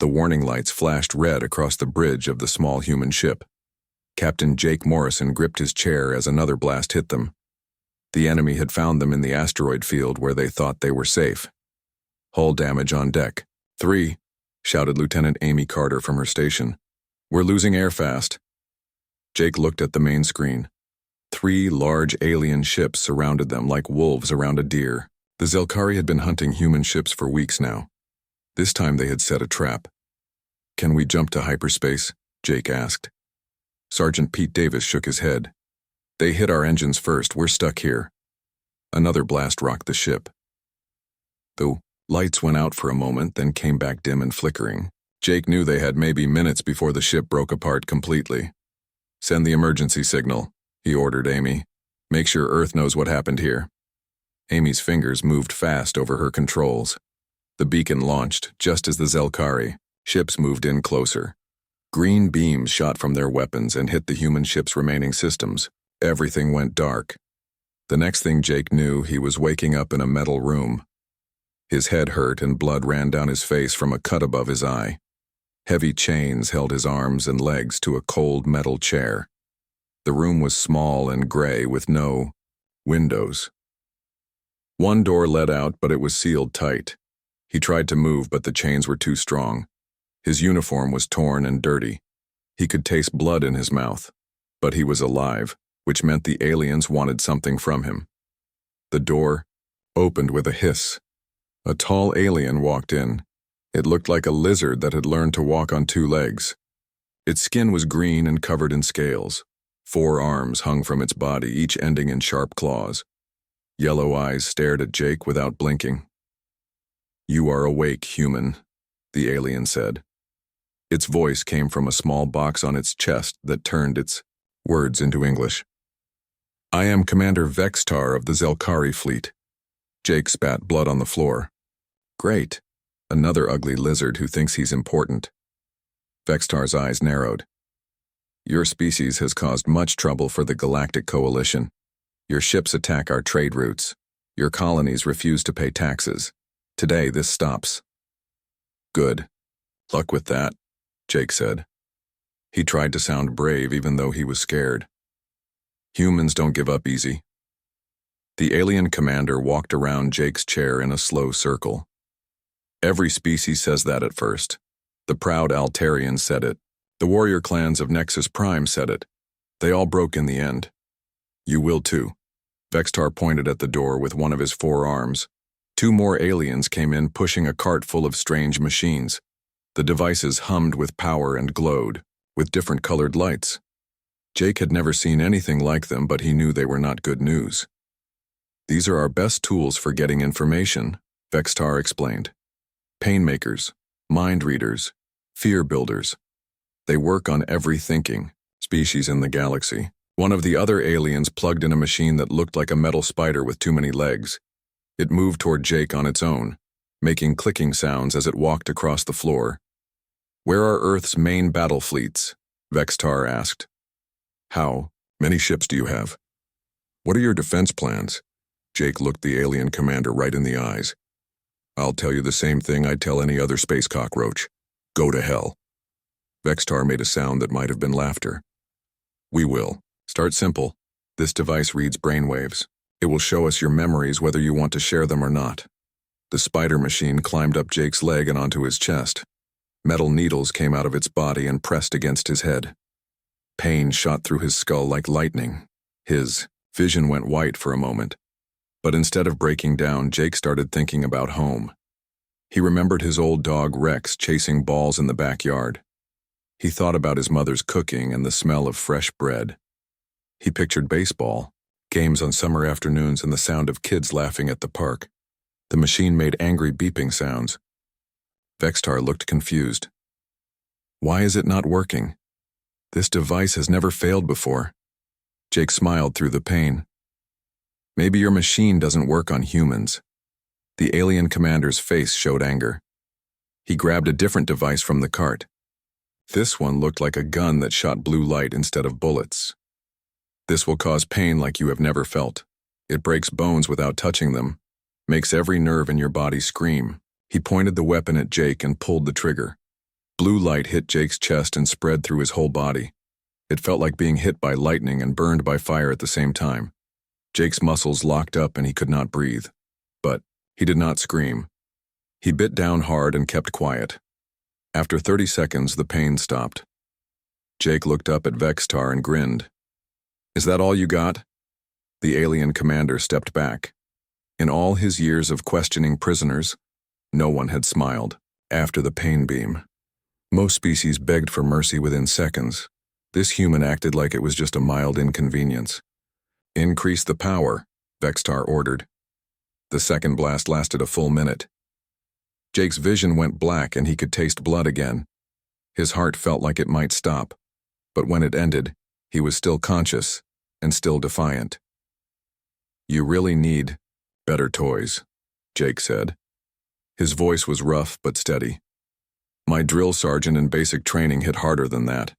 The warning lights flashed red across the bridge of the small human ship. Captain Jake Morrison gripped his chair as another blast hit them. The enemy had found them in the asteroid field where they thought they were safe. Hull damage on deck. 3, shouted Lieutenant Amy Carter from her station. We're losing air fast. Jake looked at the main screen. 3 large alien ships surrounded them like wolves around a deer. The Zelkari had been hunting human ships for weeks now. This time they had set a trap. Can we jump to hyperspace? Jake asked. Sergeant Pete Davis shook his head. They hit our engines first, we're stuck here. Another blast rocked the ship. The lights went out for a moment, then came back dim and flickering. Jake knew they had maybe minutes before the ship broke apart completely. Send the emergency signal, he ordered Amy. Make sure Earth knows what happened here. Amy's fingers moved fast over her controls. The beacon launched just as the Zelkari ships moved in closer. Green beams shot from their weapons and hit the human ship's remaining systems. Everything went dark. The next thing Jake knew, he was waking up in a metal room. His head hurt and blood ran down his face from a cut above his eye. Heavy chains held his arms and legs to a cold metal chair. The room was small and gray with no windows. One door led out, but it was sealed tight. He tried to move, but the chains were too strong. His uniform was torn and dirty. He could taste blood in his mouth, but he was alive, which meant the aliens wanted something from him. The door opened with a hiss. A tall alien walked in. It looked like a lizard that had learned to walk on 2 legs. Its skin was green and covered in scales. 4 arms hung from its body, each ending in sharp claws. Yellow eyes stared at Jake without blinking. You are awake, human, the alien said. Its voice came from a small box on its chest that turned its words into English. I am Commander Vextar of the Zelkari fleet. Jake spat blood on the floor. Great. Another ugly lizard who thinks he's important. Vextar's eyes narrowed. Your species has caused much trouble for the Galactic Coalition. Your ships attack our trade routes. Your colonies refuse to pay taxes. Today, this stops. Good. Luck with that, Jake said. He tried to sound brave even though he was scared. Humans don't give up easy. The alien commander walked around Jake's chair in a slow circle. Every species says that at first. The proud Altarians said it. The warrior clans of Nexus Prime said it. They all broke in the end. You will too. Vextar pointed at the door with one of his 4 arms. 2 more aliens came in pushing a cart full of strange machines. The devices hummed with power and glowed, with different colored lights. Jake had never seen anything like them, but he knew they were not good news. These are our best tools for getting information, Vextar explained. Painmakers, mind readers, fear builders. They work on every thinking species in the galaxy. One of the other aliens plugged in a machine that looked like a metal spider with too many legs. It moved toward Jake on its own, making clicking sounds as it walked across the floor. Where are Earth's main battle fleets? Vextar asked. How many ships do you have? What are your defense plans? Jake looked the alien commander right in the eyes. I'll tell you the same thing I'd tell any other space cockroach. Go to hell. Vextar made a sound that might have been laughter. We will. Start simple. This device reads brainwaves. It will show us your memories whether you want to share them or not. The spider machine climbed up Jake's leg and onto his chest. Metal needles came out of its body and pressed against his head. Pain shot through his skull like lightning. His vision went white for a moment. But instead of breaking down, Jake started thinking about home. He remembered his old dog Rex chasing balls in the backyard. He thought about his mother's cooking and the smell of fresh bread. He pictured baseball, games on summer afternoons, and the sound of kids laughing at the park. The machine made angry beeping sounds. Vextar looked confused. Why is it not working? This device has never failed before. Jake smiled through the pain. Maybe your machine doesn't work on humans. The alien commander's face showed anger. He grabbed a different device from the cart. This one looked like a gun that shot blue light instead of bullets. This will cause pain like you have never felt. It breaks bones without touching them, makes every nerve in your body scream. He pointed the weapon at Jake and pulled the trigger. Blue light hit Jake's chest and spread through his whole body. It felt like being hit by lightning and burned by fire at the same time. Jake's muscles locked up and he could not breathe. But he did not scream. He bit down hard and kept quiet. After 30 seconds, the pain stopped. Jake looked up at Vextar and grinned. "Is that all you got?" The alien commander stepped back. In all his years of questioning prisoners, no one had smiled after the pain beam. Most species begged for mercy within seconds. This human acted like it was just a mild inconvenience. "Increase the power," Vextar ordered. The second blast lasted a full minute. Jake's vision went black and he could taste blood again. His heart felt like it might stop, but when it ended, he was still conscious and still defiant. "You really need better toys," Jake said. His voice was rough but steady. "My drill sergeant in basic training hit harder than that."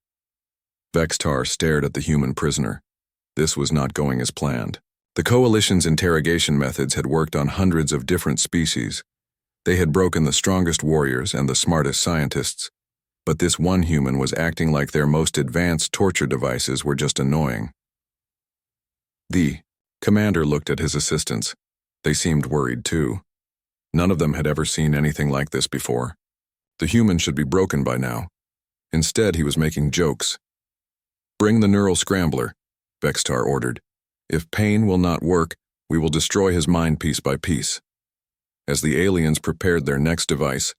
Vextar stared at the human prisoner. This was not going as planned. The Coalition's interrogation methods had worked on hundreds of different species. They had broken the strongest warriors and the smartest scientists, but this one human was acting like their most advanced torture devices were just annoying. The commander looked at his assistants. They seemed worried too. None of them had ever seen anything like this before. The human should be broken by now. Instead, he was making jokes. "Bring the neural scrambler," Vextar ordered. "If pain will not work, we will destroy his mind piece by piece." As the aliens prepared their next device,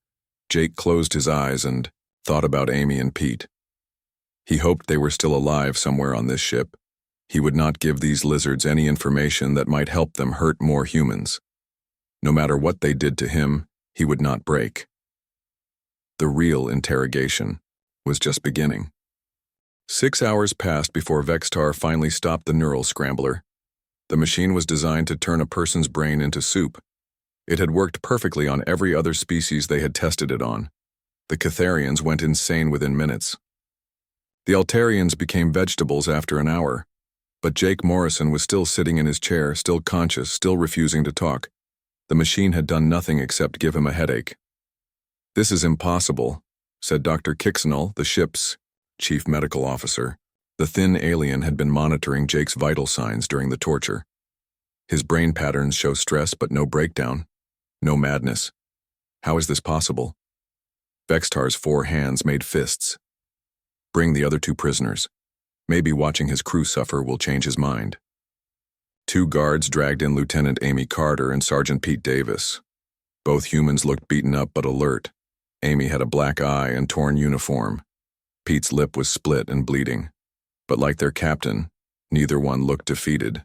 Jake closed his eyes and thought about Amy and Pete. He hoped they were still alive somewhere on this ship. He would not give these lizards any information that might help them hurt more humans. No matter what they did to him, he would not break. The real interrogation was just beginning. 6 hours passed before Vextar finally stopped the neural scrambler. The machine was designed to turn a person's brain into soup. It had worked perfectly on every other species they had tested it on. The Catharians went insane within minutes. The Altarians became vegetables after an hour. But Jake Morrison was still sitting in his chair, still conscious, still refusing to talk. The machine had done nothing except give him a headache. "This is impossible," said Dr. Kixenal, the ship's chief medical officer. The thin alien had been monitoring Jake's vital signs during the torture. His brain patterns show stress but no breakdown, no madness. How is this possible? Vextar's 4 hands made fists. "Bring the other 2 prisoners. Maybe watching his crew suffer will change his mind." 2 guards dragged in Lieutenant Amy Carter and Sergeant Pete Davis. Both humans looked beaten up but alert. Amy had a black eye and torn uniform. Pete's lip was split and bleeding. But like their captain, neither one looked defeated.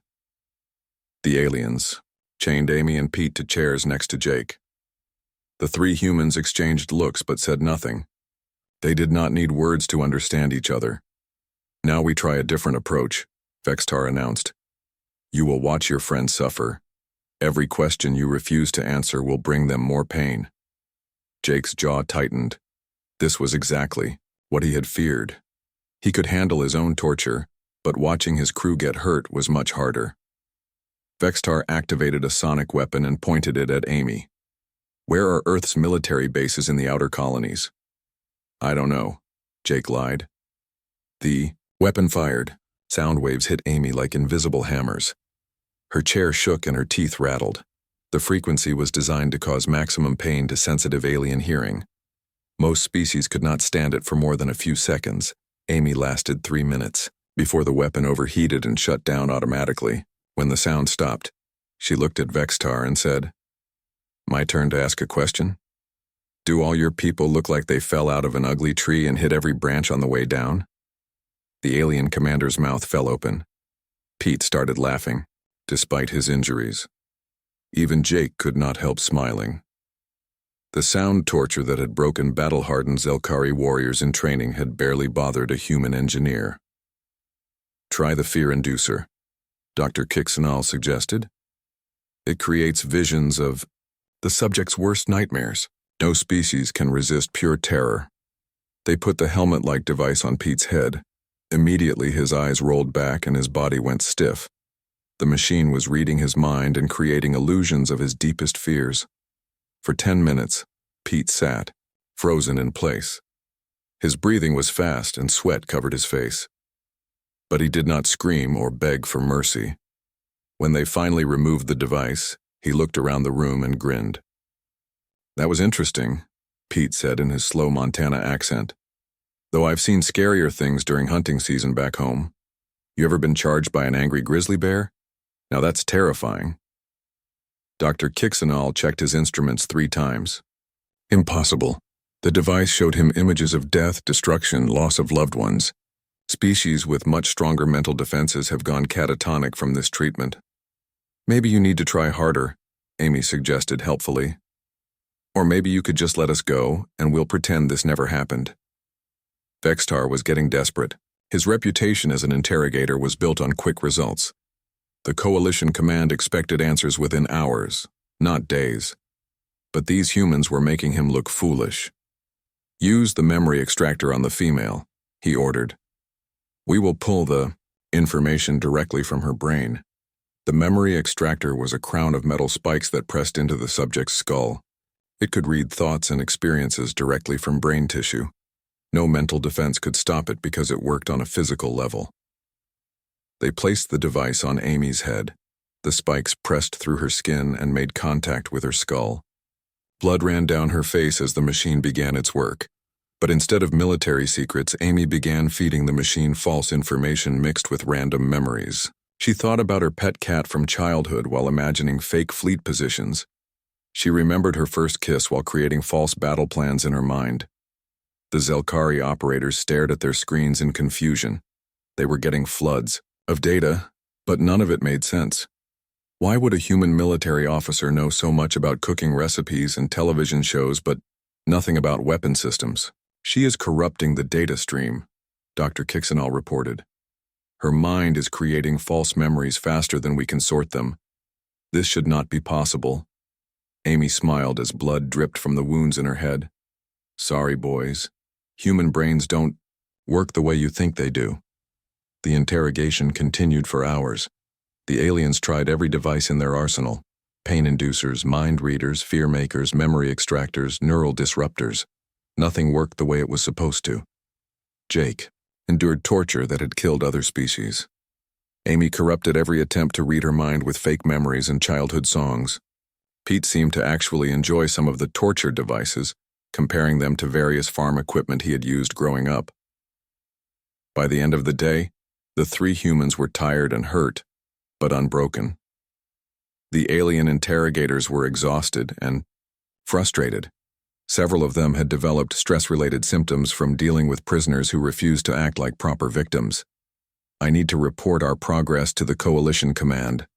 The aliens chained Amy and Pete to chairs next to Jake. The 3 humans exchanged looks but said nothing. They did not need words to understand each other. "Now we try a different approach," Vextar announced. "You will watch your friends suffer. Every question you refuse to answer will bring them more pain." Jake's jaw tightened. This was exactly what he had feared. He could handle his own torture, but watching his crew get hurt was much harder. Vextar activated a sonic weapon and pointed it at Amy. "Where are Earth's military bases in the outer colonies?" "I don't know," Jake lied. The weapon fired. Sound waves hit Amy like invisible hammers. Her chair shook and her teeth rattled. The frequency was designed to cause maximum pain to sensitive alien hearing. Most species could not stand it for more than a few seconds. Amy lasted 3 minutes before the weapon overheated and shut down automatically. When the sound stopped, she looked at Vextar and said, "My turn to ask a question? Do all your people look like they fell out of an ugly tree and hit every branch on the way down?" The alien commander's mouth fell open. Pete started laughing, despite his injuries. Even Jake could not help smiling. The sound torture that had broken battle-hardened Zelkari warriors in training had barely bothered a human engineer. "Try the fear inducer," Dr. Kixenal suggested. "It creates visions of the subject's worst nightmares. No species can resist pure terror." They put the helmet-like device on Pete's head. Immediately his eyes rolled back and his body went stiff. The machine was reading his mind and creating illusions of his deepest fears. For 10 minutes, Pete sat, frozen in place. His breathing was fast and sweat covered his face. But he did not scream or beg for mercy. When they finally removed the device, he looked around the room and grinned. "That was interesting," Pete said in his slow Montana accent. "Though I've seen scarier things during hunting season back home. You ever been charged by an angry grizzly bear? Now that's terrifying." Dr. Kixenall checked his instruments 3 times. Impossible. The device showed him images of death, destruction, loss of loved ones. Species with much stronger mental defenses have gone catatonic from this treatment. "Maybe you need to try harder," Amy suggested helpfully. "Or maybe you could just let us go, and we'll pretend this never happened." Vextar was getting desperate. His reputation as an interrogator was built on quick results. The Coalition Command expected answers within hours, not days. But these humans were making him look foolish. "Use the memory extractor on the female," he ordered. "We will pull the information directly from her brain." The memory extractor was a crown of metal spikes that pressed into the subject's skull. It could read thoughts and experiences directly from brain tissue. No mental defense could stop it because it worked on a physical level. They placed the device on Amy's head. The spikes pressed through her skin and made contact with her skull. Blood ran down her face as the machine began its work. But instead of military secrets, Amy began feeding the machine false information mixed with random memories. She thought about her pet cat from childhood while imagining fake fleet positions. She remembered her first kiss while creating false battle plans in her mind. The Zelkari operators stared at their screens in confusion. They were getting floods of data, but none of it made sense. Why would a human military officer know so much about cooking recipes and television shows but nothing about weapon systems? "She is corrupting the data stream," Dr. Kixenall reported. "Her mind is creating false memories faster than we can sort them. This should not be possible." Amy smiled as blood dripped from the wounds in her head. "Sorry, boys. Human brains don't work the way you think they do." The interrogation continued for hours. The aliens tried every device in their arsenal: pain inducers, mind readers, fear makers, memory extractors, neural disruptors. Nothing worked the way it was supposed to. Jake endured torture that had killed other species. Amy corrupted every attempt to read her mind with fake memories and childhood songs. Pete seemed to actually enjoy some of the torture devices, comparing them to various farm equipment he had used growing up. By the end of the day, the 3 humans were tired and hurt, but unbroken. The alien interrogators were exhausted and frustrated. Several of them had developed stress-related symptoms from dealing with prisoners who refused to act like proper victims. "I need to report our progress to the Coalition Command,"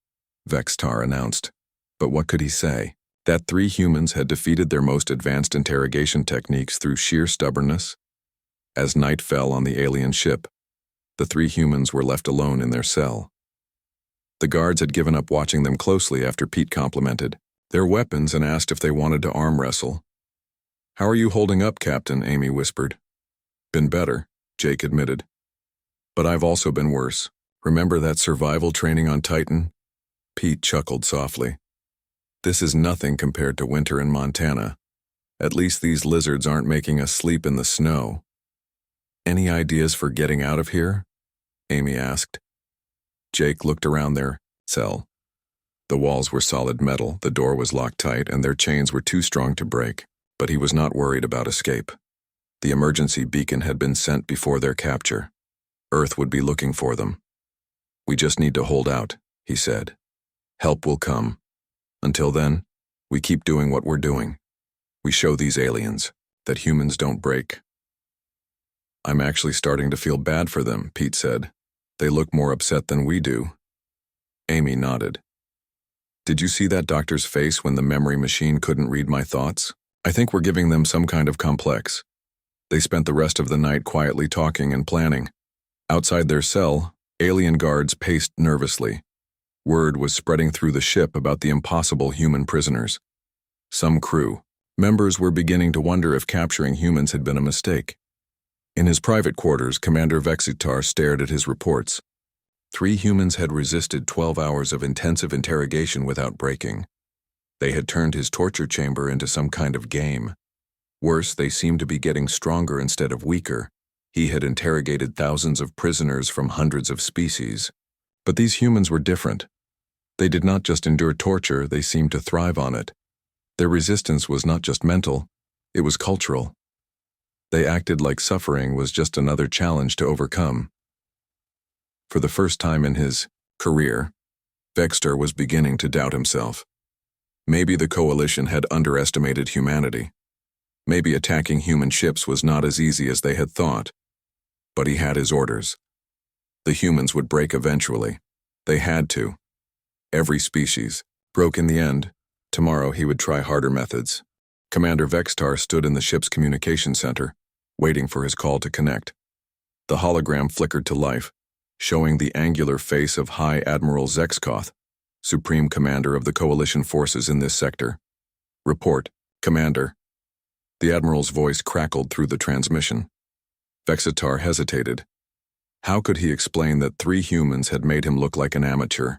Vextar announced. But what could he say? That 3 humans had defeated their most advanced interrogation techniques through sheer stubbornness? As night fell on the alien ship, the 3 humans were left alone in their cell. The guards had given up watching them closely after Pete complimented their weapons and asked if they wanted to arm wrestle. "How are you holding up, Captain?" Amy whispered. "Been better," Jake admitted. "But I've also been worse. Remember that survival training on Titan?" Pete chuckled softly. "This is nothing compared to winter in Montana. At least these lizards aren't making us sleep in the snow." "Any ideas for getting out of here?" Amy asked. Jake looked around their cell. The walls were solid metal, the door was locked tight, and their chains were too strong to break. But he was not worried about escape. The emergency beacon had been sent before their capture. Earth would be looking for them. "We just need to hold out," he said. "Help will come. Until then, we keep doing what we're doing. We show these aliens that humans don't break." "I'm actually starting to feel bad for them," Pete said. "They look more upset than we do." Amy nodded. "Did you see that doctor's face when the memory machine couldn't read my thoughts? I think we're giving them some kind of complex." They spent the rest of the night quietly talking and planning. Outside their cell, alien guards paced nervously. Word was spreading through the ship about the impossible human prisoners. Some crew members were beginning to wonder if capturing humans had been a mistake. In his private quarters, Commander Vexitar stared at his reports. 3 humans had resisted 12 hours of intensive interrogation without breaking. They had turned his torture chamber into some kind of game. Worse, they seemed to be getting stronger instead of weaker. He had interrogated thousands of prisoners from hundreds of species. But these humans were different. They did not just endure torture, they seemed to thrive on it. Their resistance was not just mental, it was cultural. They acted like suffering was just another challenge to overcome. For the first time in his career, Vextar was beginning to doubt himself. Maybe the Coalition had underestimated humanity. Maybe attacking human ships was not as easy as they had thought. But he had his orders. The humans would break eventually. They had to. Every species broke in the end. Tomorrow he would try harder methods. Commander Vextar stood in the ship's communication center, waiting for his call to connect. The hologram flickered to life, showing the angular face of High Admiral Zexkoth, Supreme Commander of the Coalition forces in this sector. Report, Commander. The Admiral's voice crackled through the transmission. Vextar hesitated. How could he explain that 3 humans had made him look like an amateur?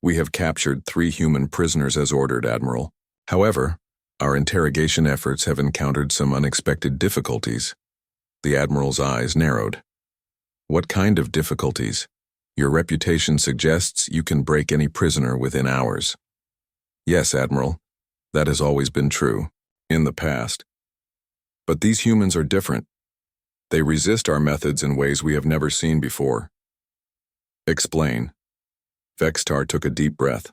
We have captured 3 human prisoners as ordered, Admiral. However, our interrogation efforts have encountered some unexpected difficulties. The Admiral's eyes narrowed. What kind of difficulties? Your reputation suggests you can break any prisoner within hours. Yes, Admiral. That has always been true, in the past. But these humans are different. They resist our methods in ways we have never seen before. Explain. Vextar took a deep breath.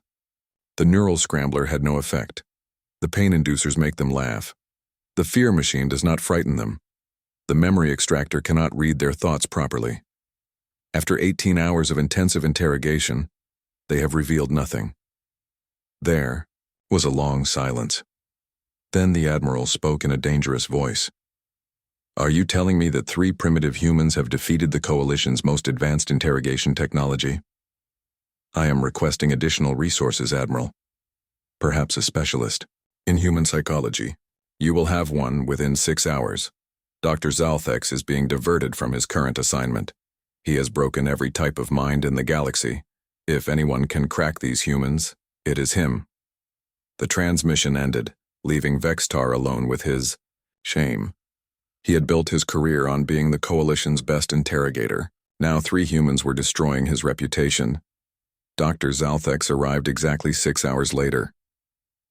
The neural scrambler had no effect. The pain inducers make them laugh. The fear machine does not frighten them. The memory extractor cannot read their thoughts properly. After 18 hours of intensive interrogation, they have revealed nothing. There was a long silence. Then the Admiral spoke in a dangerous voice. Are you telling me that 3 primitive humans have defeated the Coalition's most advanced interrogation technology? I am requesting additional resources, Admiral. Perhaps a specialist in human psychology. You will have one within 6 hours. Dr. Zalthex is being diverted from his current assignment. He has broken every type of mind in the galaxy. If anyone can crack these humans, it is him. The transmission ended, leaving Vextar alone with his shame. He had built his career on being the Coalition's best interrogator. Now 3 humans were destroying his reputation. Dr. Zalthex arrived exactly 6 hours later.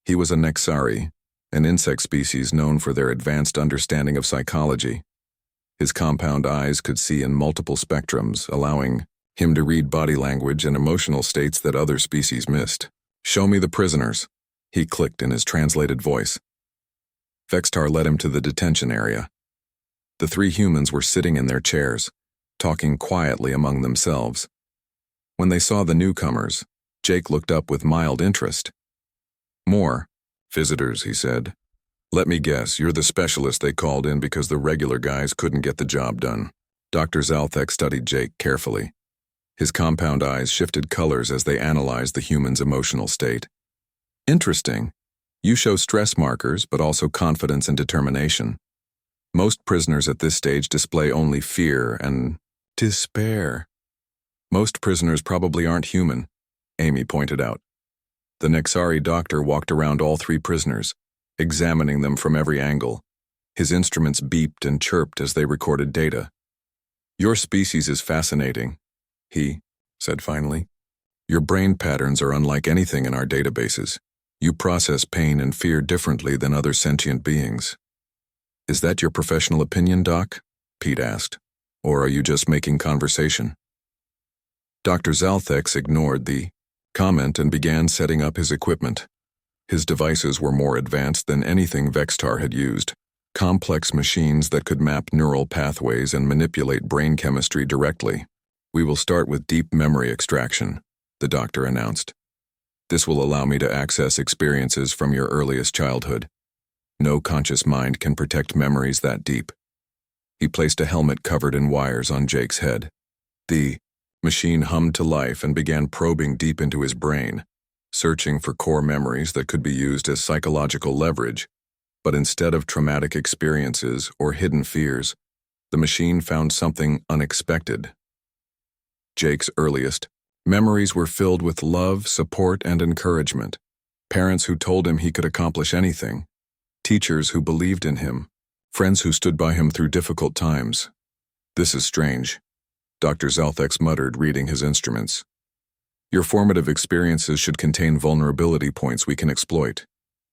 He was a Nexari, an insect species known for their advanced understanding of psychology. His compound eyes could see in multiple spectrums, allowing him to read body language and emotional states that other species missed. Show me the prisoners, he clicked in his translated voice. Vextar led him to the detention area. The 3 humans were sitting in their chairs, talking quietly among themselves. When they saw the newcomers, Jake looked up with mild interest. More visitors, he said. Let me guess, you're the specialist they called in because the regular guys couldn't get the job done. Dr. Zalthex studied Jake carefully. His compound eyes shifted colors as they analyzed the human's emotional state. Interesting. You show stress markers, but also confidence and determination. Most prisoners at this stage display only fear and despair. Most prisoners probably aren't human, Amy pointed out. The Nexari doctor walked around all 3 prisoners, examining them from every angle. His instruments beeped and chirped as they recorded data. Your species is fascinating, he said finally. Your brain patterns are unlike anything in our databases. You process pain and fear differently than other sentient beings. Is that your professional opinion, Doc? Pete asked. Or are you just making conversation? Dr. Zalthex ignored the comment and began setting up his equipment. His devices were more advanced than anything Vextar had used. Complex machines that could map neural pathways and manipulate brain chemistry directly. We will start with deep memory extraction, the doctor announced. This will allow me to access experiences from your earliest childhood. No conscious mind can protect memories that deep. He placed a helmet covered in wires on Jake's head. The machine hummed to life and began probing deep into his brain, searching for core memories that could be used as psychological leverage. But instead of traumatic experiences or hidden fears, the machine found something unexpected. Jake's earliest memories were filled with love, support, and encouragement. Parents who told him he could accomplish anything. teachers who believed in him, friends who stood by him through difficult times. "This is strange," Dr. Zalthex muttered, reading his instruments. "Your formative experiences should contain vulnerability points we can exploit.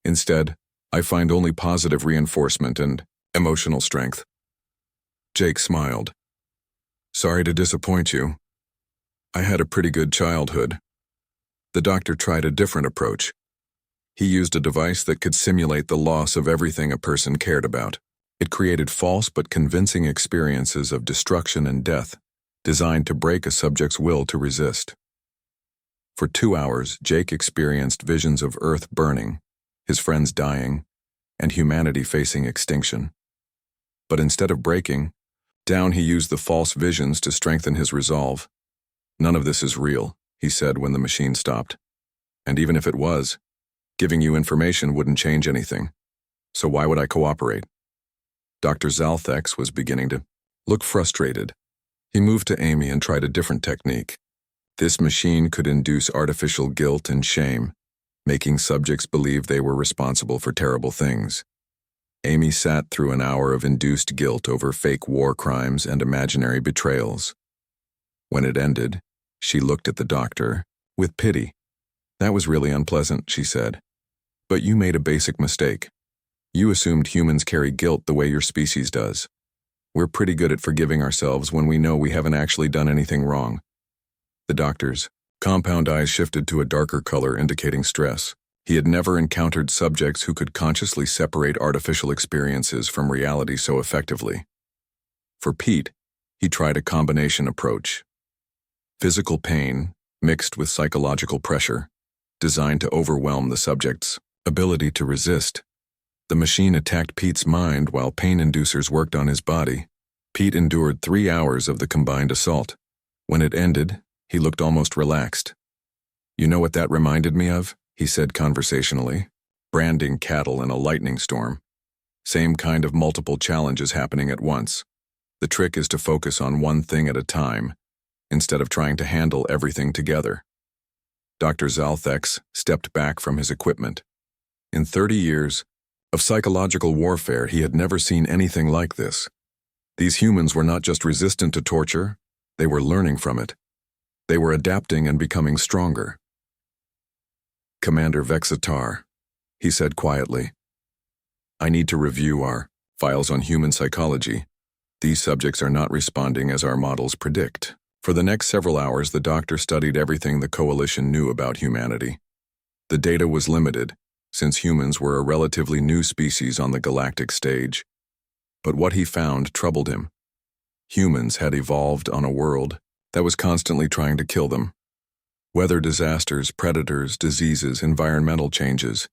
Instead, I find only positive reinforcement and emotional strength." Jake smiled. "Sorry to disappoint you. I had a pretty good childhood." The doctor tried a different approach. He used a device that could simulate the loss of everything a person cared about. It created false but convincing experiences of destruction and death, designed to break a subject's will to resist. For 2 hours, Jake experienced visions of Earth burning, his friends dying, and humanity facing extinction. But instead of breaking down, he used the false visions to strengthen his resolve. "None of this is real," he said when the machine stopped. "And even if it was, giving you information wouldn't change anything. So why would I cooperate?" Dr. Zalthex was beginning to look frustrated. He moved to Amy and tried a different technique. This machine could induce artificial guilt and shame, making subjects believe they were responsible for terrible things. Amy sat through an hour of induced guilt over fake war crimes and imaginary betrayals. When it ended, she looked at the doctor with pity. "That was really unpleasant," she said. "But you made a basic mistake. You assumed humans carry guilt the way your species does. We're pretty good at forgiving ourselves when we know we haven't actually done anything wrong." The doctor's compound eyes shifted to a darker color, indicating stress. He had never encountered subjects who could consciously separate artificial experiences from reality so effectively. For Pete, he tried a combination approach. Physical pain mixed with psychological pressure, designed to overwhelm the subject's ability to resist. The machine attacked Pete's mind while pain inducers worked on his body. Pete endured 3 hours of the combined assault. When it ended, he looked almost relaxed. "You know what that reminded me of?" he said conversationally. "Branding cattle in a lightning storm. Same kind of multiple challenges happening at once. The trick is to focus on one thing at a time, instead of trying to handle everything together." Dr. Zalthex stepped back from his equipment. In 30 years of psychological warfare, he had never seen anything like this. These humans were not just resistant to torture, they were learning from it. They were adapting and becoming stronger. "Commander Vexitar," he said quietly, "I need to review our files on human psychology. These subjects are not responding as our models predict." For the next several hours, the doctor studied everything the Coalition knew about humanity. The data was limited, since humans were a relatively new species on the galactic stage. But what he found troubled him. Humans had evolved on a world that was constantly trying to kill them. Weather disasters, predators, diseases, environmental changes.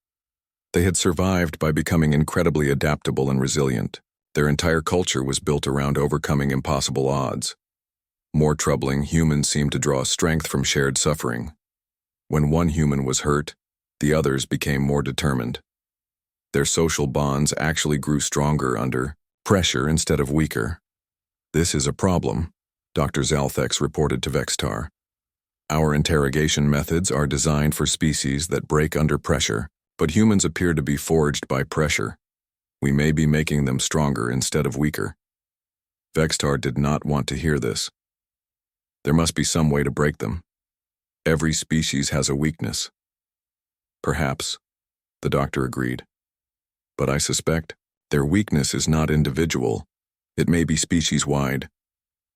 They had survived by becoming incredibly adaptable and resilient. Their entire culture was built around overcoming impossible odds. More troubling, humans seemed to draw strength from shared suffering. When one human was hurt, the others became more determined. Their social bonds actually grew stronger under pressure instead of weaker. "This is a problem," Dr. Zalthex reported to Vextar. "Our interrogation methods are designed for species that break under pressure, but humans appear to be forged by pressure. We may be making them stronger instead of weaker." Vextar did not want to hear this. There must be some way to break them. Every species has a weakness. "Perhaps," the doctor agreed. "But I suspect their weakness is not individual. It may be species-wide.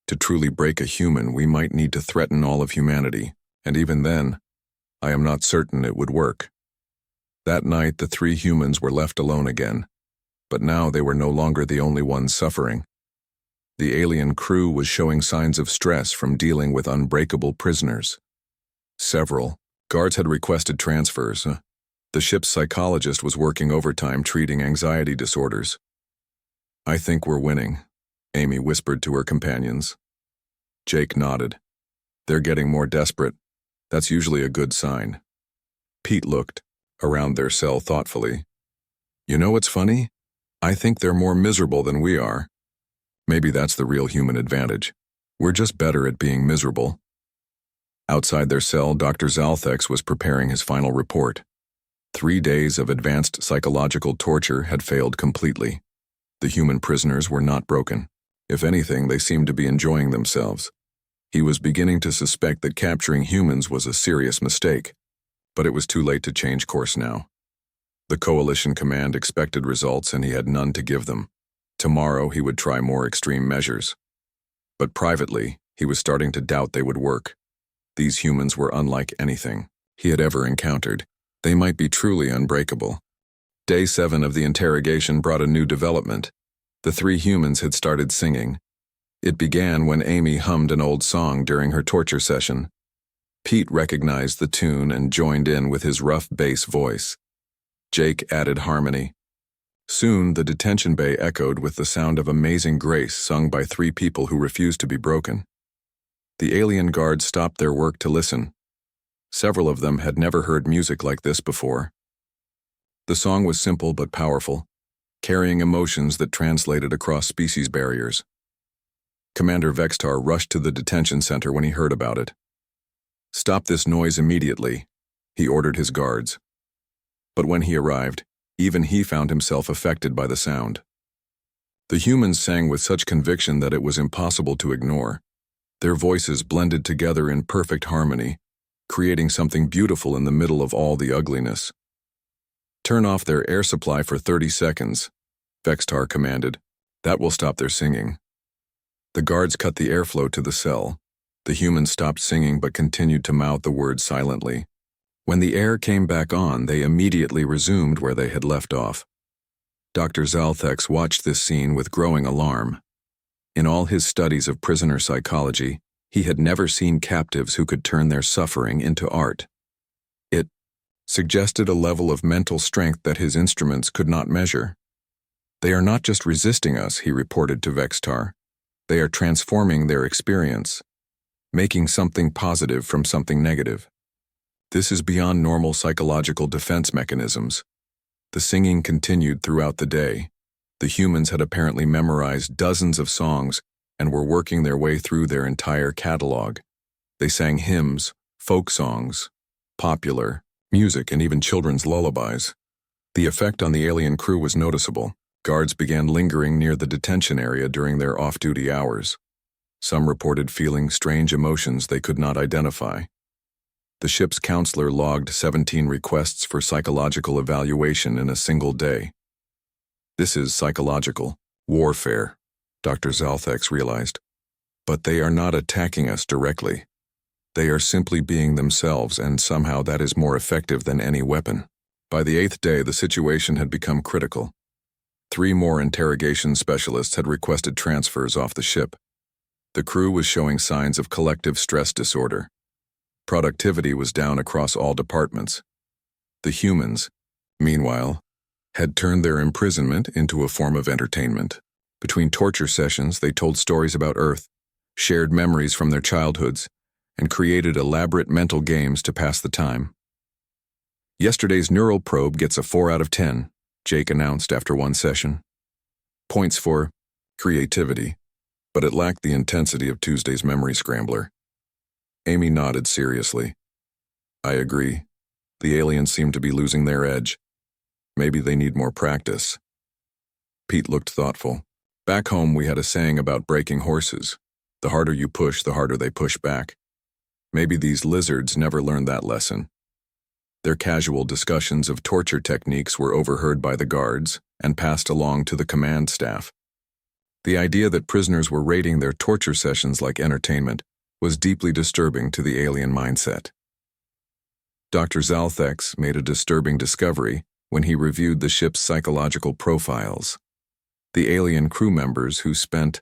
To truly break a human, we might need to threaten all of humanity, and even then, I am not certain it would work." That night, the 3 humans were left alone again, but now they were no longer the only ones suffering. The alien crew was showing signs of stress from dealing with unbreakable prisoners. Several guards had requested transfers. The ship's psychologist was working overtime treating anxiety disorders. "I think we're winning," Amy whispered to her companions. Jake nodded. "They're getting more desperate. That's usually a good sign." Pete looked around their cell thoughtfully. "You know what's funny? I think they're more miserable than we are. Maybe that's the real human advantage. We're just better at being miserable." Outside their cell, Dr. Zalthex was preparing his final report. 3 days of advanced psychological torture had failed completely. The human prisoners were not broken. If anything, they seemed to be enjoying themselves. He was beginning to suspect that capturing humans was a serious mistake, but it was too late to change course now. The Coalition Command expected results and he had none to give them. Tomorrow he would try more extreme measures. But privately, he was starting to doubt they would work. These humans were unlike anything he had ever encountered. They might be truly unbreakable. Day 7 of the interrogation brought a new development. The 3 humans had started singing. It began when Amy hummed an old song during her torture session. Pete recognized the tune and joined in with his rough bass voice. Jake added harmony. Soon, the detention bay echoed with the sound of Amazing Grace sung by 3 people who refused to be broken. The alien guards stopped their work to listen. Several of them had never heard music like this before. The song was simple but powerful, carrying emotions that translated across species barriers. Commander Vextar rushed to the detention center when he heard about it. "Stop this noise immediately," he ordered his guards. But when he arrived, even he found himself affected by the sound. The humans sang with such conviction that it was impossible to ignore. Their voices blended together in perfect harmony, creating something beautiful in the middle of all the ugliness. "Turn off their air supply for 30 seconds, Vextar commanded. "That will stop their singing." The guards cut the airflow to the cell. The humans stopped singing but continued to mouth the words silently. When the air came back on, they immediately resumed where they had left off. Dr. Zalthex watched this scene with growing alarm. In all his studies of prisoner psychology, he had never seen captives who could turn their suffering into art. It suggested a level of mental strength that his instruments could not measure. "They are not just resisting us," he reported to Vextar. "They are transforming their experience, making something positive from something negative. This is beyond normal psychological defense mechanisms." The singing continued throughout the day. The humans had apparently memorized dozens of songs and were working their way through their entire catalog. They sang hymns, folk songs, popular music, and even children's lullabies. The effect on the alien crew was noticeable. Guards began lingering near the detention area during their off-duty hours. Some reported feeling strange emotions they could not identify. The ship's counselor logged 17 requests for psychological evaluation in a single day. "This is psychological warfare," Dr. Zalthex realized. "But they are not attacking us directly. They are simply being themselves, and somehow that is more effective than any weapon." By the 8th day, the situation had become critical. 3 more interrogation specialists had requested transfers off the ship. The crew was showing signs of collective stress disorder. Productivity was down across all departments. The humans, meanwhile, had turned their imprisonment into a form of entertainment. Between torture sessions, they told stories about Earth, shared memories from their childhoods, and created elaborate mental games to pass the time. "Yesterday's neural probe gets a 4 out of 10, Jake announced after one session. Points for creativity, but it lacked the intensity of Tuesday's memory scrambler. Amy nodded seriously. "I agree. The aliens seem to be losing their edge. Maybe they need more practice." Pete looked thoughtful. "Back home we had a saying about breaking horses. The harder you push, the harder they push back. Maybe these lizards never learned that lesson." Their casual discussions of torture techniques were overheard by the guards and passed along to the command staff. The idea that prisoners were rating their torture sessions like entertainment was deeply disturbing to the alien mindset. Dr. Zalthex made a disturbing discovery when he reviewed the ship's psychological profiles. The alien crew members who spent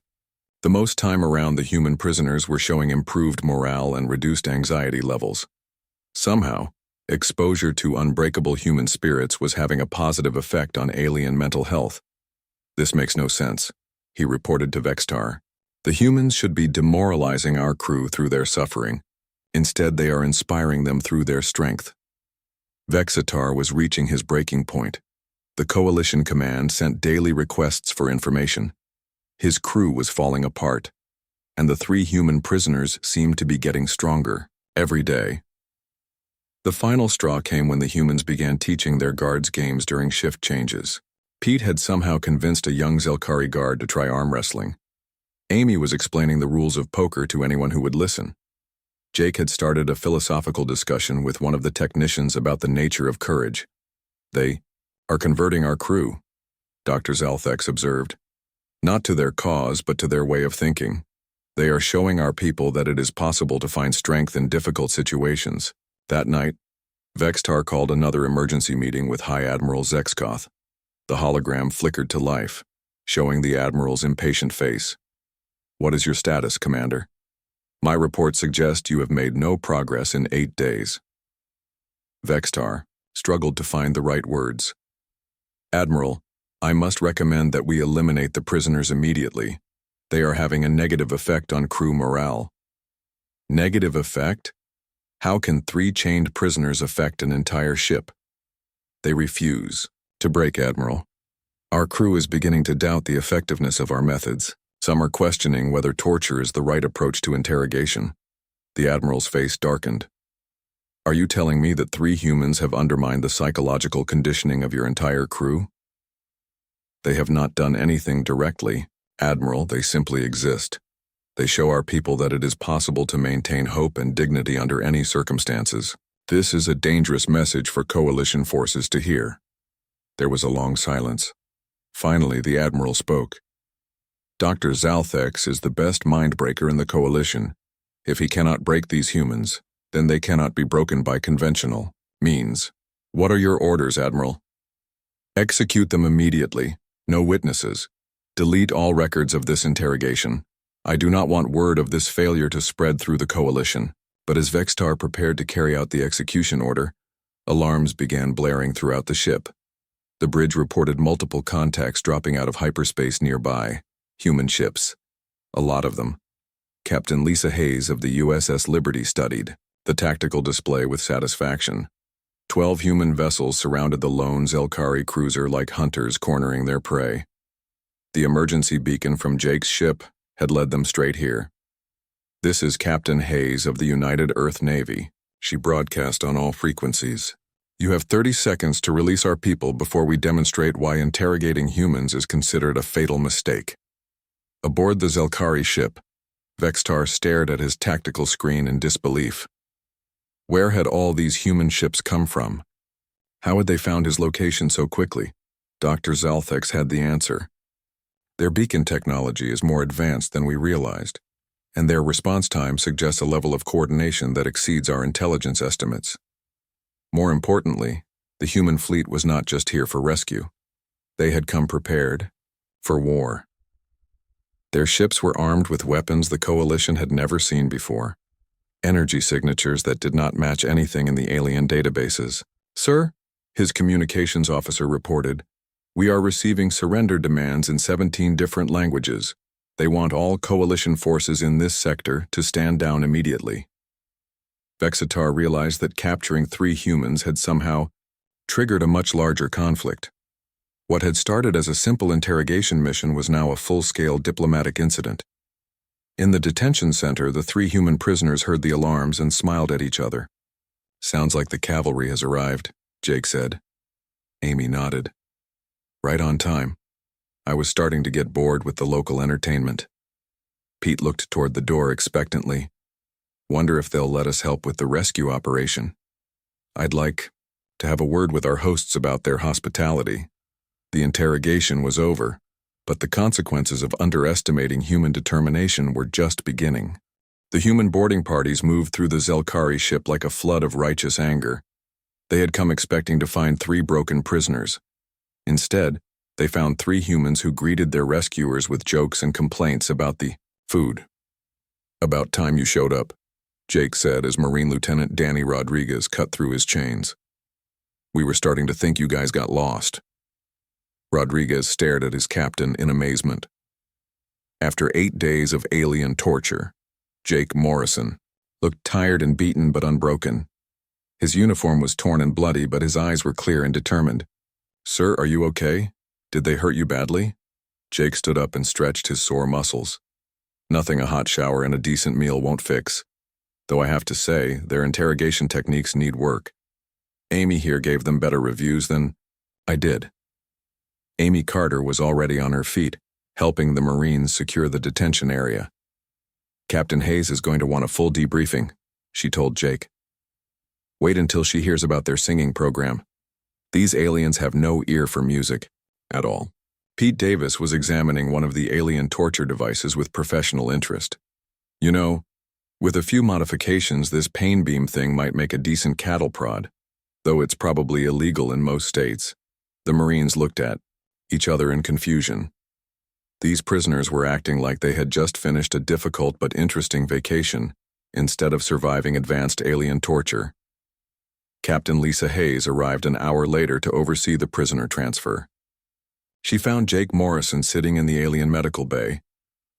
the most time around the human prisoners were showing improved morale and reduced anxiety levels. Somehow, exposure to unbreakable human spirits was having a positive effect on alien mental health. "This makes no sense," he reported to Vextar. "The humans should be demoralizing our crew through their suffering. Instead, they are inspiring them through their strength." Vexatar was reaching his breaking point. The Coalition Command sent daily requests for information. His crew was falling apart, and the 3 human prisoners seemed to be getting stronger every day. The final straw came when the humans began teaching their guards games during shift changes. Pete had somehow convinced a young Zelkari guard to try arm wrestling. Amy was explaining the rules of poker to anyone who would listen. Jake had started a philosophical discussion with one of the technicians about the nature of courage. "They are converting our crew," Dr. Zalthex observed. "Not to their cause, but to their way of thinking. They are showing our people that it is possible to find strength in difficult situations." That night, Vextar called another emergency meeting with High Admiral Zexkoth. The hologram flickered to life, showing the Admiral's impatient face. "What is your status, Commander? My reports suggest you have made no progress in 8 days." Vextar struggled to find the right words. "Admiral, I must recommend that we eliminate the prisoners immediately. They are having a negative effect on crew morale." "Negative effect? How can 3 chained prisoners affect an entire ship?" "They refuse to break, Admiral. Our crew is beginning to doubt the effectiveness of our methods. Some are questioning whether torture is the right approach to interrogation." The Admiral's face darkened. "Are you telling me that 3 humans have undermined the psychological conditioning of your entire crew?" "They have not done anything directly, Admiral. They simply exist. They show our people that it is possible to maintain hope and dignity under any circumstances. This is a dangerous message for coalition forces to hear." There was a long silence. Finally, the Admiral spoke. "Dr. Zalthex is the best mindbreaker in the coalition. If he cannot break these humans, then they cannot be broken by conventional means. What are your orders, Admiral?" "Execute them immediately. No witnesses. Delete all records of this interrogation. I do not want word of this failure to spread through the coalition." But as Vextar prepared to carry out the execution order, alarms began blaring throughout the ship. The bridge reported multiple contacts dropping out of hyperspace nearby. Human ships. A lot of them. Captain Lisa Hayes of the USS Liberty studied the tactical display with satisfaction. 12 human vessels surrounded the lone Zelkari cruiser like hunters cornering their prey. The emergency beacon from Jake's ship had led them straight here. "This is Captain Hayes of the United Earth Navy," she broadcast on all frequencies. "You have 30 seconds to release our people before we demonstrate why interrogating humans is considered a fatal mistake." Aboard the Zelkari ship, Vextar stared at his tactical screen in disbelief. Where had all these human ships come from? How had they found his location so quickly? Dr. Zalthex had the answer. Their beacon technology is more advanced than we realized, and their response time suggests a level of coordination that exceeds our intelligence estimates. More importantly, the human fleet was not just here for rescue. They had come prepared for war. Their ships were armed with weapons the Coalition had never seen before. Energy signatures that did not match anything in the alien databases. "Sir," his communications officer reported, "we are receiving surrender demands in 17 different languages. They want all Coalition forces in this sector to stand down immediately." Vexitar realized that capturing 3 humans had somehow triggered a much larger conflict. What had started as a simple interrogation mission was now a full-scale diplomatic incident. In the detention center, the 3 human prisoners heard the alarms and smiled at each other. "Sounds like the cavalry has arrived," Jake said. Amy nodded. "Right on time. I was starting to get bored with the local entertainment." Pete looked toward the door expectantly. "Wonder if they'll let us help with the rescue operation. I'd like to have a word with our hosts about their hospitality." The interrogation was over, but the consequences of underestimating human determination were just beginning. The human boarding parties moved through the Zelkari ship like a flood of righteous anger. They had come expecting to find 3 broken prisoners. Instead, they found 3 humans who greeted their rescuers with jokes and complaints about the food. "About time you showed up," Jake said as Marine Lieutenant Danny Rodriguez cut through his chains. "We were starting to think you guys got lost." Rodriguez stared at his captain in amazement. After 8 days of alien torture, Jake Morrison looked tired and beaten but unbroken. His uniform was torn and bloody, but his eyes were clear and determined. "Sir, are you okay? Did they hurt you badly?" Jake stood up and stretched his sore muscles. "Nothing a hot shower and a decent meal won't fix. though I have to say, their interrogation techniques need work. Amy here gave them better reviews than I did. Amy Carter was already on her feet, helping the Marines secure the detention area. Captain Hayes is going to want a full debriefing, she told Jake. Wait until she hears about their singing program. These aliens have no ear for music at all. Pete Davis was examining one of the alien torture devices with professional interest. You know, with a few modifications, this pain beam thing might make a decent cattle prod, though it's probably illegal in most states. The Marines looked at each other in confusion. These prisoners were acting like they had just finished a difficult but interesting vacation, instead of surviving advanced alien torture. Captain Lisa Hayes arrived an hour later to oversee the prisoner transfer. She found Jake Morrison sitting in the alien medical bay,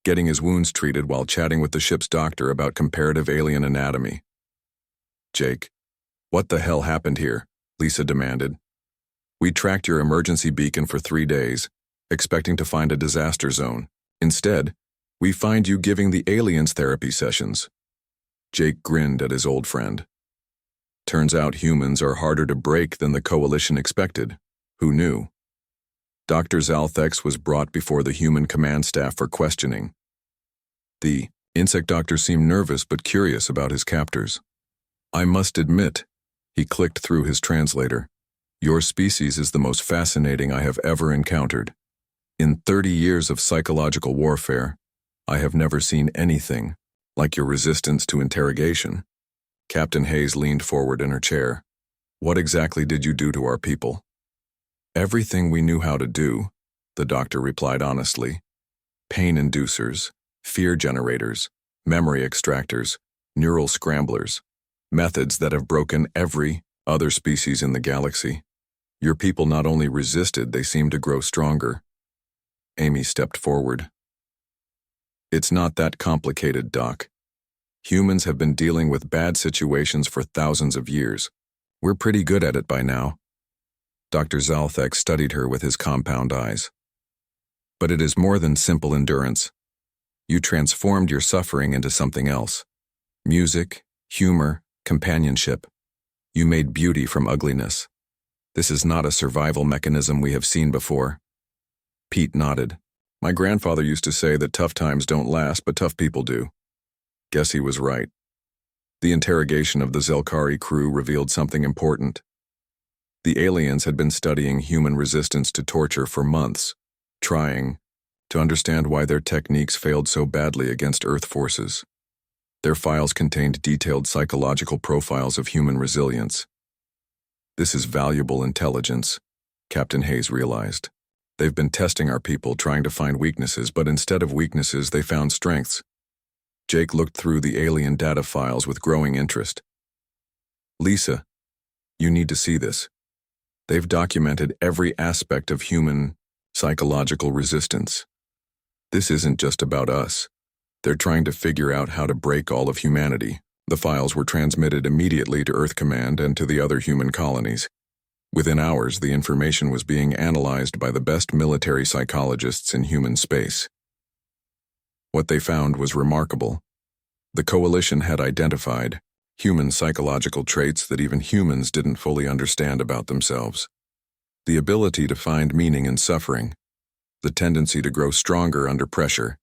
getting his wounds treated while chatting with the ship's doctor about comparative alien anatomy. Jake, what the hell happened here? Lisa demanded. We tracked your emergency beacon for 3 days, expecting to find a disaster zone. Instead, we find you giving the aliens therapy sessions. Jake grinned at his old friend. Turns out humans are harder to break than the Coalition expected. Who knew? Dr. Zalthex was brought before the human command staff for questioning. The insect doctor seemed nervous but curious about his captors. I must admit, he clicked through his translator, your species is the most fascinating I have ever encountered. In 30 years of psychological warfare, I have never seen anything like your resistance to interrogation. Captain Hayes leaned forward in her chair. What exactly did you do to our people? Everything we knew how to do, the doctor replied honestly. Pain inducers, fear generators, memory extractors, neural scramblers, methods that have broken every other species in the galaxy. Your people not only resisted, they seemed to grow stronger. Amy stepped forward. It's not that complicated, Doc. Humans have been dealing with bad situations for thousands of years. We're pretty good at it by now. Dr. Zalthex studied her with his compound eyes. But it is more than simple endurance. You transformed your suffering into something else. Music, humor, companionship. You made beauty from ugliness. This is not a survival mechanism we have seen before. Pete nodded. My grandfather used to say that tough times don't last, but tough people do. Guess he was right. The interrogation of the Zelkari crew revealed something important. The aliens had been studying human resistance to torture for months, trying to understand why their techniques failed so badly against Earth forces. Their files contained detailed psychological profiles of human resilience. This is valuable intelligence, Captain Hayes realized. They've been testing our people, trying to find weaknesses, but instead of weaknesses, they found strengths. Jake looked through the alien data files with growing interest. Lisa, you need to see this. They've documented every aspect of human psychological resistance. This isn't just about us. They're trying to figure out how to break all of humanity. The files were transmitted immediately to Earth Command and to the other human colonies. Within hours, the information was being analyzed by the best military psychologists in human space. What they found was remarkable. The Coalition had identified human psychological traits that even humans didn't fully understand about themselves. The ability to find meaning in suffering, the tendency to grow stronger under pressure,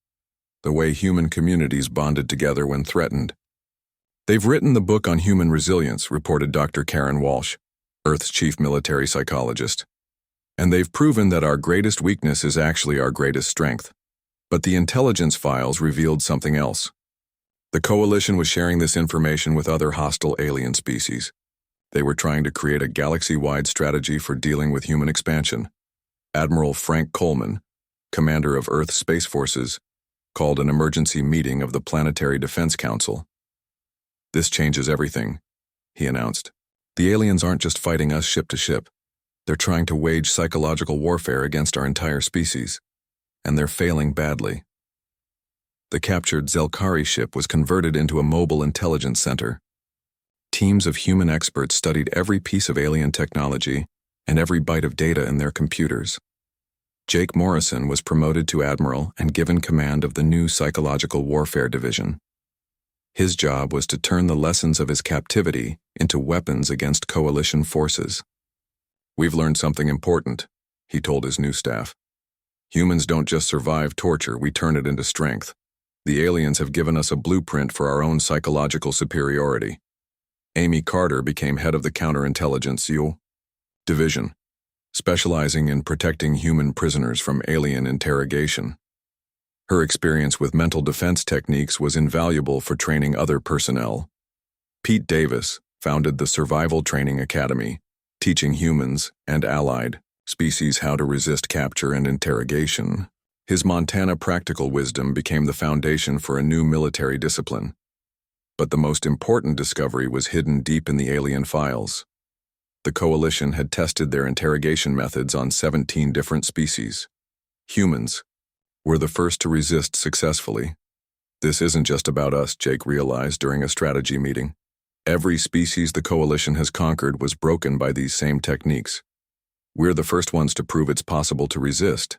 the way human communities bonded together when threatened. They've written the book on human resilience, reported Dr. Karen Walsh, Earth's chief military psychologist. And they've proven that our greatest weakness is actually our greatest strength. But the intelligence files revealed something else. The Coalition was sharing this information with other hostile alien species. They were trying to create a galaxy-wide strategy for dealing with human expansion. Admiral Frank Coleman, commander of Earth's Space Forces, called an emergency meeting of the Planetary Defense Council. This changes everything, he announced. The aliens aren't just fighting us ship to ship. They're trying to wage psychological warfare against our entire species. And they're failing badly. The captured Zelkari ship was converted into a mobile intelligence center. Teams of human experts studied every piece of alien technology and every byte of data in their computers. Jake Morrison was promoted to admiral and given command of the new Psychological Warfare Division. His job was to turn the lessons of his captivity into weapons against coalition forces. "We've learned something important," he told his new staff. "Humans don't just survive torture, we turn it into strength. The aliens have given us a blueprint for our own psychological superiority." Amy Carter became head of the Counterintelligence Division, specializing in protecting human prisoners from alien interrogation. Her experience with mental defense techniques was invaluable for training other personnel. Pete Davis founded the Survival Training Academy, teaching humans and allied species how to resist capture and interrogation. His Montana practical wisdom became the foundation for a new military discipline. But the most important discovery was hidden deep in the alien files. The Coalition had tested their interrogation methods on 17 different species. Humans were the first to resist successfully. "This isn't just about us," Jake realized during a strategy meeting. "Every species the Coalition has conquered was broken by these same techniques. We're the first ones to prove it's possible to resist."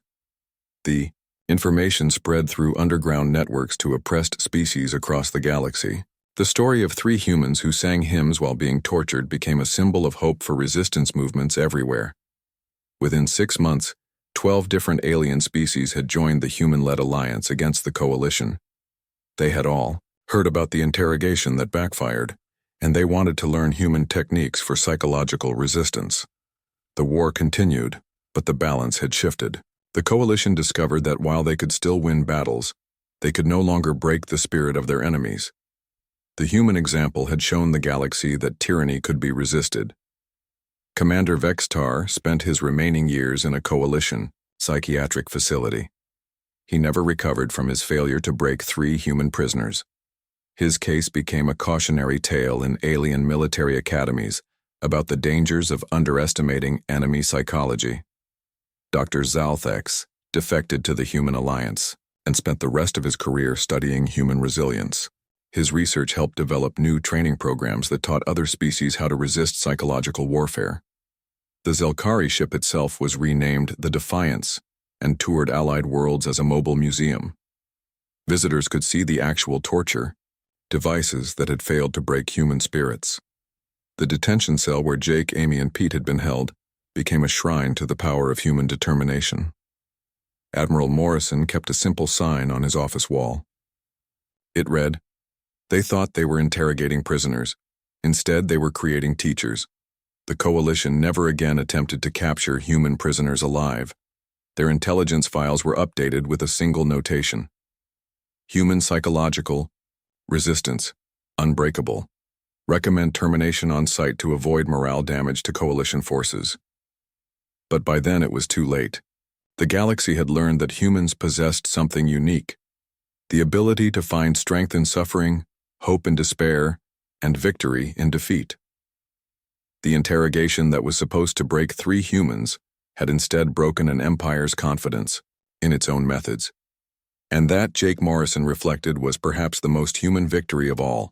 The information spread through underground networks to oppressed species across the galaxy. The story of 3 humans who sang hymns while being tortured became a symbol of hope for resistance movements everywhere. Within 6 months, 12 different alien species had joined the human-led alliance against the Coalition. They had all heard about the interrogation that backfired, and they wanted to learn human techniques for psychological resistance. The war continued, but the balance had shifted. The Coalition discovered that while they could still win battles, they could no longer break the spirit of their enemies. The human example had shown the galaxy that tyranny could be resisted. Commander Vextar spent his remaining years in a Coalition psychiatric facility. He never recovered from his failure to break 3 human prisoners. His case became a cautionary tale in alien military academies about the dangers of underestimating enemy psychology. Dr. Zalthex defected to the Human Alliance and spent the rest of his career studying human resilience. His research helped develop new training programs that taught other species how to resist psychological warfare. The Zelkari ship itself was renamed the Defiance and toured allied worlds as a mobile museum. Visitors could see the actual torture, devices that had failed to break human spirits. The detention cell where Jake, Amy, and Pete had been held became a shrine to the power of human determination. Admiral Morrison kept a simple sign on his office wall. It read, "They thought they were interrogating prisoners. Instead, they were creating teachers. The Coalition never again attempted to capture human prisoners alive. Their intelligence files were updated with a single notation: human psychological resistance, unbreakable. Recommend termination on site to avoid morale damage to Coalition forces." But by then it was too late. The galaxy had learned that humans possessed something unique: the ability to find strength in suffering, hope in despair, and victory in defeat. The interrogation that was supposed to break 3 humans had instead broken an empire's confidence in its own methods. And that, Jake Morrison reflected, was perhaps the most human victory of all.